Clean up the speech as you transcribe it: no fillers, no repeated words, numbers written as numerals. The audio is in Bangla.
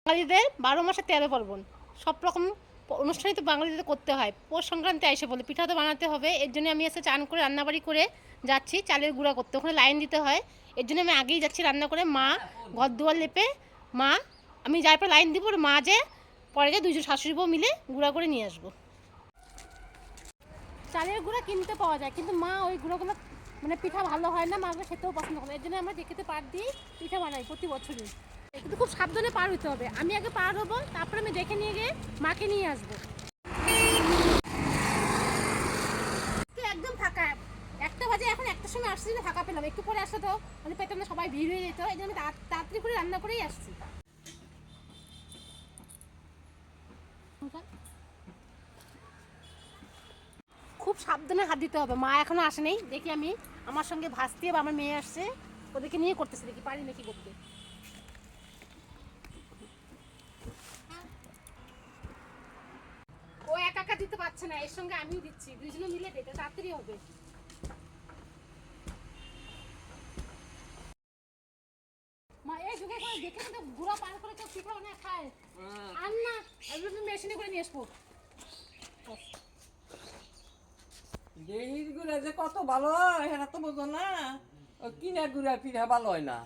বাঙালিদের 12 মাসে 13 পার্বণ, সব রকম অনুষ্ঠানই তো বাঙালিদের করতে হয়। পৌষ সংক্রান্তি এসে বলে পিঠা তো বানাতে হবে। এর জন্য আমি এসে চান করে রান্নাবাড়ি করে যাচ্ছি চালের গুঁড়া করতে, ওখানে লাইন দিতে হয়। এর জন্য আমি আগেই যাচ্ছি রান্না করে, মা ঘর দুয়ার লেপে, মা আমি যাই পর লাইন দিব, মা যে পরে যে দুজন শাশুড়ি বউ মিলে গুঁড়া করে নিয়ে আসবো। চালের গুঁড়া কিনতে পাওয়া যায়, কিন্তু মা ওই গুঁড়োগুলো মানে পিঠা ভালো হয় না, মা খেতেও পছন্দ করে। এর জন্য আমরা দেখতে পার দিই পিঠা বানাই প্রতি বছরই, কিন্তু খুব সাবধানে পার হতে হবে। আমি আগে পার হবো, তারপরে আমি দেখে নিয়ে গিয়ে মাকে নিয়ে আসবো। একদম ফাঁকা, 1টা বাজে, এখন 1টার সময় আসছি, ফাঁকা পেলাম। একটু পরে আসলে তো মানে পেতাম না, সবাই ভিড় হয়ে যেত। এই জন্য আমি তাড়াতাড়ি করে রান্না করেই আসছি। খুব সাবধানে হাত দিতে হবে। মা এখনো আসেনি, দেখি আমি আমার সঙ্গে ভাসতে বা আমার মেয়ে আসছে, ওদেরকে নিয়ে করতেছে, দেখি পারি নাকি করতে। ও একা একা দিতে পারছে না, এর সঙ্গে আমিও দিচ্ছি, দুইজনে মিলে দিতে তাড়াতাড়ি হবে। মা এই যুগে করে দেখে তো গুঁড়া পান করে কেউ পিঠা বানায় খায় আর না, আমি মেশিনে করে নিয়ে আসবো। দেহির গুড়া যে কত ভালো হয় সেটা তো বোঝো না, কিনা গুড়া পিঠা ভালো হয় না।